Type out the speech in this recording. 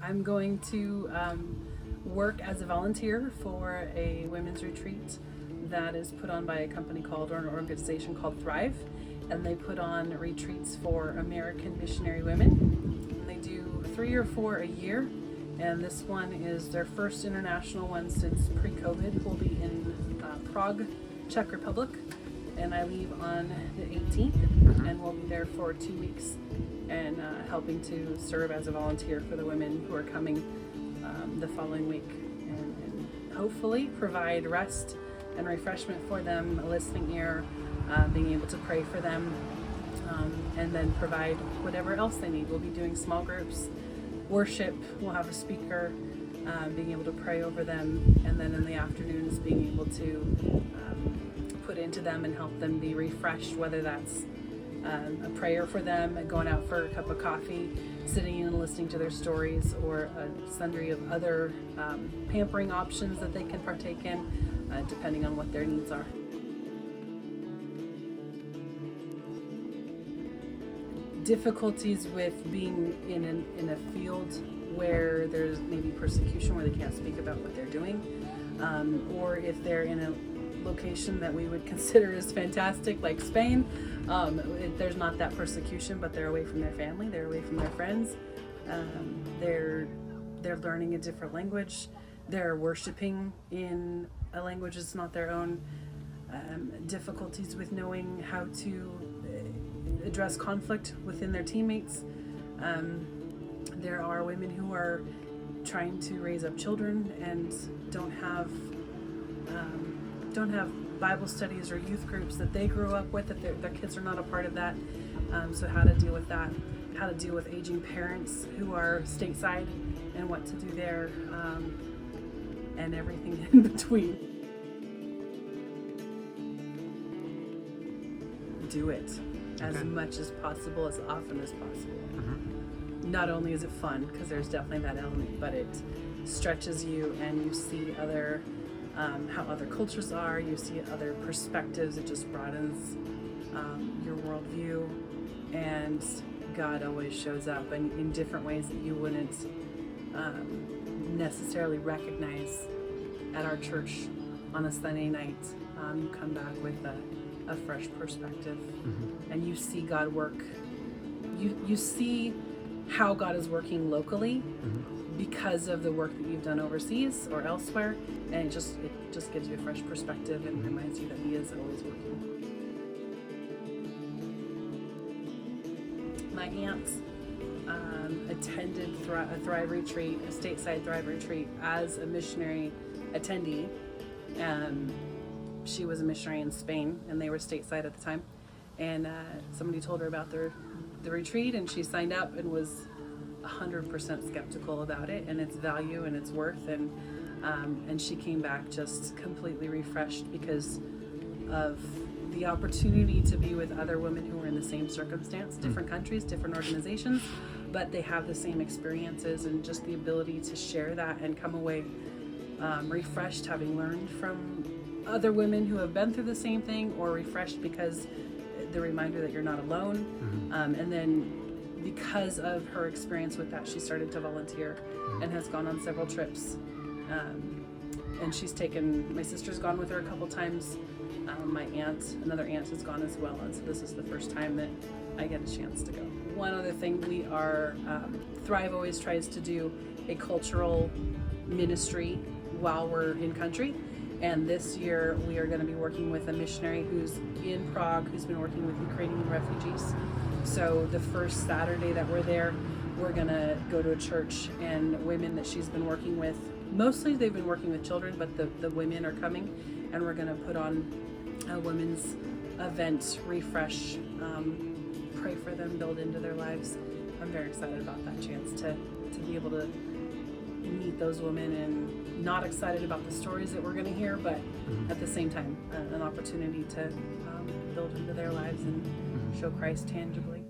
I'm going to work as a volunteer for a women's retreat that is put on by a company called, or an organization called Thrive, and they put on retreats for American missionary women. And they do 3 or 4 a year, and this one is their first international one since pre-COVID. We'll be in Prague, Czech Republic, and I leave on the 18th, and we'll be there for 2 weeks and helping to serve as a volunteer for the women who are coming the following week, and hopefully provide rest and refreshment for them, a listening ear, being able to pray for them, and then provide whatever else they need. We'll be doing small groups, worship, we'll have a speaker, being able to pray over them, and then in the afternoons being able to put into them and help them be refreshed, whether that's a prayer for them, going out for a cup of coffee, sitting in and listening to their stories, or a sundry of other pampering options that they can partake in, depending on what their needs are. Difficulties with being in a field where there's maybe persecution, where they can't speak about what they're doing, or if they're in a location that we would consider as fantastic, like Spain. There's not that persecution, but they're away from their family, they're away from their friends, they're learning a different language, they're worshiping in a language that's not their own, difficulties with knowing how to address conflict within their teammates. There are women who are trying to raise up children and don't have Bible studies or youth groups that they grew up with, that their kids are not a part of that. So how to deal with that, how to deal with aging parents who are stateside and what to do there, and everything in between. Do it as much as possible, as often as possible. Not only is it fun, because there's definitely that element, but it stretches you and you see other how other cultures are, you see other perspectives. It just broadens your worldview, and God always shows up in different ways that you wouldn't necessarily recognize at our church on a Sunday night. You come back with a fresh perspective, and you see God work. You see how God is working locally because of the work that you've done overseas or elsewhere, and it just gives you a fresh perspective and reminds you that He is always working. My aunt attended a Thrive retreat, a stateside Thrive retreat, as a missionary attendee. She was a missionary in Spain, and they were stateside at the time. And somebody told her about the retreat, and she signed up and was 100% skeptical about it and its value and its worth, and she came back just completely refreshed because of the opportunity to be with other women who were in the same circumstance, different countries, different organizations, but they have the same experiences, and just the ability to share that and come away refreshed, having learned from other women who have been through the same thing, or refreshed because the reminder that you're not alone. And then because of her experience with that, she started to volunteer and has gone on several trips. And she's taken, my sister's gone with her a couple times. My aunt, another aunt, has gone as well. And so this is the first time that I get a chance to go. One other thing, we are, Thrive always tries to do a cultural ministry while we're in country. And this year we are going to be working with a missionary who's in Prague, who's been working with Ukrainian refugees. So the first Saturday that we're there, we're going to go to a church, and women that she's been working with, mostly they've been working with children, but the women are coming, and we're going to put on a women's event, refresh, pray for them, build into their lives. I'm very excited about that chance to be able to meet those women, and not excited about the stories that we're going to hear, but at the same time, an opportunity to build into their lives and show Christ tangibly.